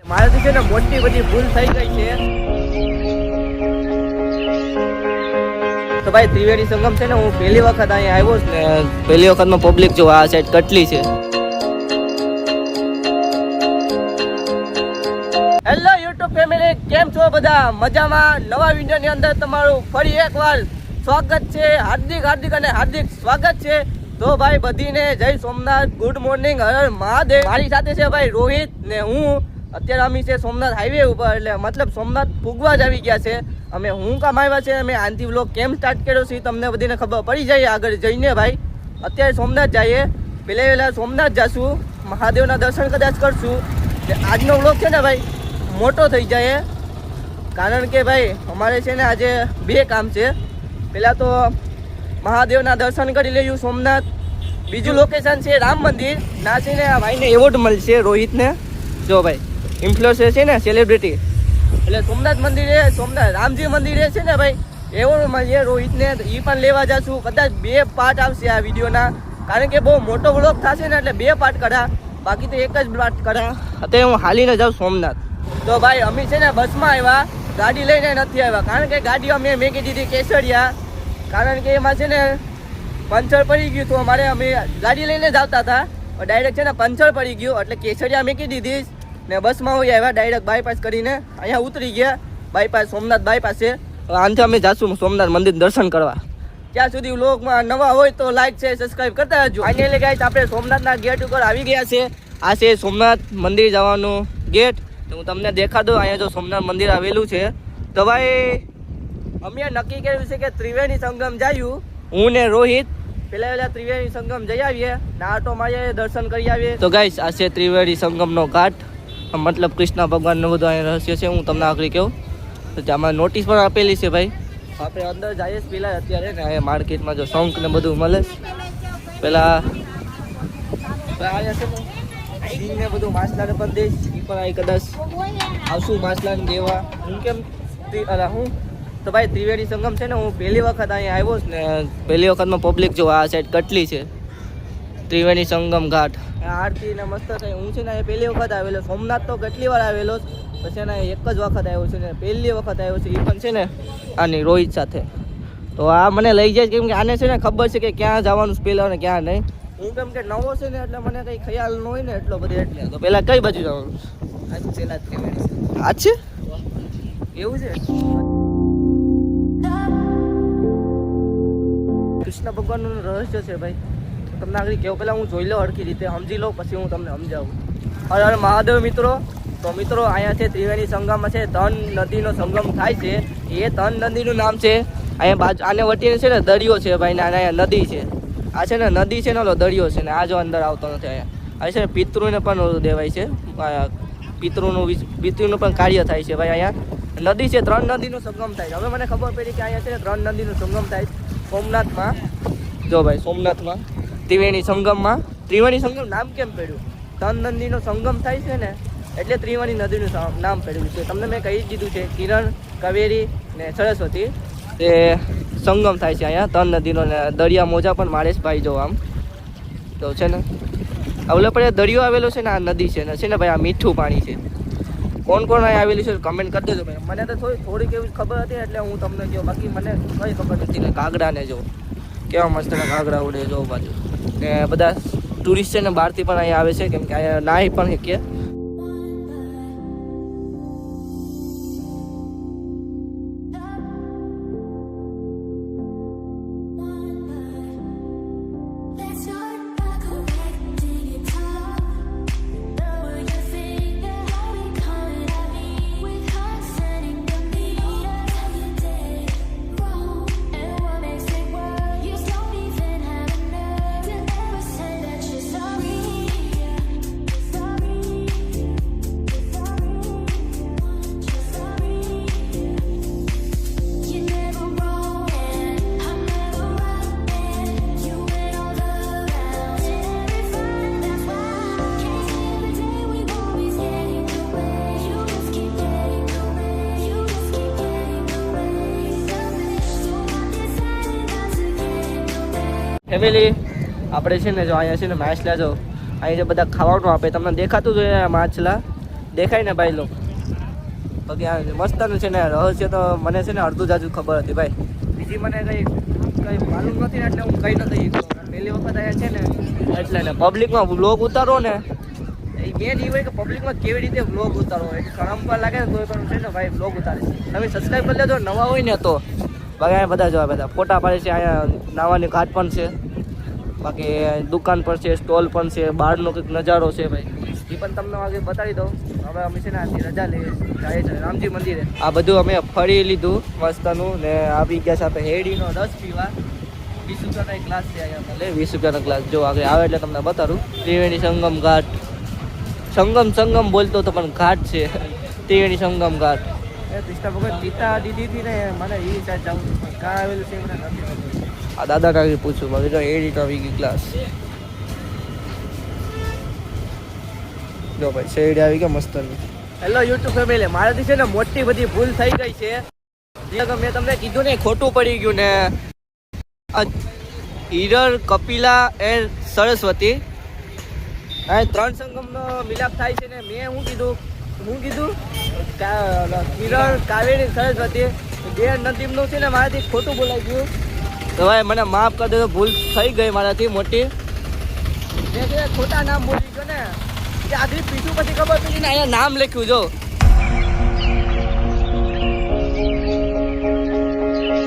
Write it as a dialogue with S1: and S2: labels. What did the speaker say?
S1: મારાથી છે ને મોટી બધી ભૂલ થઈ ગઈ છે. તો ભાઈ ત્રિવેણી સંગમ છે ને હું પહેલી વખત અહીંયા આવ્યો છું ને પહેલી વખતમાં પબ્લિક જો આ સાઈડ કેટલી છે. હેલો યુટ્યુબ ફેમિલી, કેમ છો બધા? મજામાં? નવા વિડીયોની અંદર તમારું ફરી એકવાર સ્વાગત છે. હાર્દિક અને હાર્દિક સ્વાગત છે. તો ભાઈ બધીને જય સોમનાથ, ગુડ મોર્નિંગ, હર હર મહાદેવ. મારી સાથે છે ભાઈ રોહિત ને હું. અત્યારે અમે છે સોમનાથ હાઈવે ઉપર, એટલે મતલબ સોમનાથ પૂગવા જ આવી ગયા છે. અમે હું કામ આવ્યા છે, અમે આનથી વ્લોગ કેમ સ્ટાર્ટ કર્યો છે તમને બધીને ખબર પડી જાય આગળ જઈને. ભાઈ અત્યારે સોમનાથ જઈએ, પહેલા સોમનાથ જશું, મહાદેવના દર્શન કદાચ કરશું. આજનો વ્લોગ છે ને ભાઈ મોટો થઈ જાય, કારણ કે ભાઈ અમારે છે ને આજે બે કામ છે. પહેલાં તો મહાદેવના દર્શન કરી લઈશું સોમનાથ. બીજું લોકેશન છે રામ મંદિર. ના છે ને આ ભાઈને એવોર્ડ મળશે, રોહિતને. જો ભાઈ ઇન્ફ્લુએન્સર છે ને, સેલિબ્રિટી, એટલે સોમનાથ મંદિરે, સોમનાથ રામજી મંદિરે છે ને ભાઈ એવોર્ડ મળશે રોહિતને. એ પણ લેવા જશું. કદાચ બે પાર્ટ આવશે આ વિડીયોના, કારણ કે બહુ મોટો વ્લોગ થશે ને, એટલે બે પાર્ટ કરા, બાકી તો એક જ પાર્ટ કરા. અત્યારે હું હાલીને જાઉં સોમનાથ. તો ભાઈ અમે છે ને બસમાં આવ્યા, ગાડી લઈને નથી આવ્યા, કારણ કે ગાડી અમે મેકી દીધી કેસરિયા, કારણ કે એમાં છે ને પંચર પડી ગયું. તો અમારે અમે ગાડી લઈને જ આવતા હતા, ડાયરેક્ટ છે ને પંચર પડી ગયું, એટલે કેસરિયા મેકી દીધી ને બસમાં હોય આવ્યા. ડાયરેક્ટ બાયપાસ કરીને અહીંયા ઉતરી ગયા, બાયપાસ, સોમનાથ બાયપાસે. આનાથી અમે જાશું સોમનાથ મંદિર દર્શન કરવા. ત્યાં સુધી વ્લોગમાં નવા હોય તો લાઈક છે, સબસ્ક્રાઈબ કરતા રહેજો. ફાઇનલી ગાઈસ આપણે સોમનાથના ગેટ ઉપર આવી ગયા છે. આ છે સોમનાથ મંદિર જવાનું ગેટ. તો હું તમને દેખા દઉં, અહીંયા જો સોમનાથ મંદિર આવેલું છે. તો ભાઈ અમે નક્કી કર્યું છે કે ત્રિવેણી સંગમ જયું, હું ને રોહિત પહેલા ત્રિવેણી સંગમ જઈ આવીએ, નાટો મારીએ, દર્શન કરી આવીએ. તો ગાઈસ આ છે ત્રિવેણી સંગમનો ઘાટ, મતલબ કૃષ્ણ ભગવાનનું બધું અહીંયા રહસ્ય છે. હું તમને આગળ કહું તો આમાં નોટિસ પણ આપેલી છે. ભાઈ આપણે અંદર જઈએ પેલા અત્યારે ને અહીંયા માર્કેટમાં જો શંખ ને બધું મળે. પેલા અહીંયા છે ને બધું માછલાને પણ દઈશ, એ પણ અહીં કદાચ આવશું માછલાને દેવા. હું કેમ હું તો ભાઈ ત્રિવેણી સંગમ છે ને હું પહેલી વખત અહીંયા આવ્યો છું ને પહેલી વખતમાં પબ્લિક જો આ સાઈડ કેટલી છે. ત્રિવેણી સંગમ ઘાટ આરતી ને મસ્ત થાય. હું છે ને પહેલી વખત આવેલો, સોમનાથ તો કેટલી વાર આવેલો, પછી એને એક જ વખત આવ્યો છું ને પહેલી વખત આવ્યો છે, એ પણ છે ને આની રોહિત સાથે. તો આ મને લઈ જાય, કેમ કે આને છે ને ખબર છે કે ક્યાં જવાનું પહેલાં ને ક્યાં નહીં. હું કેમ કે નવો છે ને એટલે મને કંઈ ખ્યાલ ન હોય ને એટલો બધો, એટલે તો પહેલાં કઈ બાજુ જવાનું? પહેલાં ત્રિવેણી આ છે, એવું છે. કૃષ્ણ ભગવાનનું રહસ્ય છે ભાઈ, તમને આગળ કેવું, પહેલાં હું જોઈ લઉં હરખી રીતે, સમજી લઉં, પછી હું તમને સમજાવું. હર હર મહાદેવ મિત્રો. તો મિત્રો અહીંયા છે ત્રિવેણી સંગમ છે, તન નદીનો સંગમ થાય છે. એ તન નદીનું નામ છે. અહીંયા બાજુ આને વટીને છે ને દરિયો છે ભાઈ, ને અહીંયા નદી છે. આ છે ને નદી છે ને ઓલો દરિયો છે ને આ જો અંદર આવતો નથી. અહીંયા છે ને પિતૃને પણ દેવાય છે, પિતૃનું પણ કાર્ય થાય છે ભાઈ. અહીંયા નદી છે, 3 નદીનો સંગમ થાય છે. હવે મને ખબર પડી કે અહીંયા છે ને 3 નદીનો સંગમ થાય સોમનાથમાં. જો ભાઈ સોમનાથમાં ત્રિવેણી સંગમમાં, ત્રિવેણી સંગમ નામ કેમ પડ્યું? 3 નદીનો સંગમ થાય છે ને એટલે ત્રિવેણી નદીનું નામ પડ્યું છે. તમને મેં કહી દીધું છે, કિરણ, કાવેરી ને સરસ્વતી તે સંગમ થાય છે અહીંયા 3 નદીનો. ને દરિયા મોજા પણ મારેશ ભાઈ જો આમ તો છે ને અવલે પડે દરિયો આવેલો છે ને આ નદી છે ને ભાઈ આ મીઠું પાણી છે. કોણ અહીંયા આવેલું છે કમેન્ટ કરી દેજો ભાઈ. મને તો થોડીક એવી ખબર હતી એટલે હું તમને કહું, બાકી મને કઈ ખબર નથી. ને કાગડાને જો કેવા મસ્ત કાગડા ઉડે જો બાજુ. ને બધા ટુરિસ્ટ છે ને બહારથી પણ અહીંયા આવે છે, કેમ કે અહીંયા નાહી પણ શકીએ. ફેમિલી આપણે છે ને જો અહીંયા છે ને માછલા જો અહીંયા જે બધા ખાવાનું આપે, તમને દેખાતું જોઈએ માછલા દેખાય ને ભાઈ લોકો બાકી આ મસ્તનું છે ને રહસ્ય તો મને છે ને અડધું જાજુ ખબર હતી ભાઈ બીજી મને કઈ માલુમ નથી ને એટલે હું કઈ નથી પહેલી વખત અહીંયા છે ને એટલે ને પબ્લિકમાં બ્લોગ ઉતારો ને એ મેન એ હોય કે પબ્લિકમાં કેવી રીતે બ્લોગ ઉતારો હોય શરમ પર લાગે ને તો પણ છે ને ભાઈ બ્લોગ ઉતારે તમે સબસ્ક્રાઈબ કરી લેજો નવા હોય ને તો બાકી અહીંયા બધા જોવા બધા ફોટા પાડે છે અહીંયા નાવાની ઘાટ પણ છે બાકી દુકાન પણ છે સ્ટોલ પણ છે બહારનો કંઈક નજારો છે ભાઈ એ પણ તમને આગળ બતાવી દઉં હવે અમે છે ને આજની રજા લઈએ જાય છે રામજી મંદિરે આ બધું અમે ફરી લીધું મસ્તનું ને આવી ગયા છે આપણે હેડીનો રસ પીવા 20 રૂપિયાનો ક્લાસ છે અહીંયા લે 20 રૂપિયાનો ક્લાસ જો આગળ આવે એટલે તમને બતાડું ત્રિવેણી સંગમ ઘાટ સંગમ બોલતો તો પણ ઘાટ છે ત્રિવેણી સંગમ ઘાટ એ કૃષ્ણ ભગવાન ગીતા દીધી હતી ને મને એ સાઈડ જવું કાં આવેલું છે મને નથી ખબર આ દાદા કાકી પૂછું બાકી તો એડિટ આવી ગઈ ક્લાસ જો ભાઈ શેડ આવી ગયા મસ્ત હેલો યુટ્યુબ ફેમિલી મારાથી છે ને મોટી બધી ભૂલ થઈ ગઈ છે જે મેં તમને કીધું ને ખોટું પડી ગયું ને હિરર કપિલા એન્ડ સરસ્વતી આ 3 સંગમનો મિલાપ થાય છે ને મેં હું કીધું હિરર કાવેરી સરસ્વતી બે નદીમનું છે ને મારાથી ખોટું બોલાઈ ગયું તો ભાઈ મને માફ કરી દેજો ભૂલ થઈ ગઈ મારાથી મોટી મેં ખોટા નામ બોલી ગયો ને આગળ પીછું પછી ખબર પડી ને અહીંયા નામ લખ્યું જો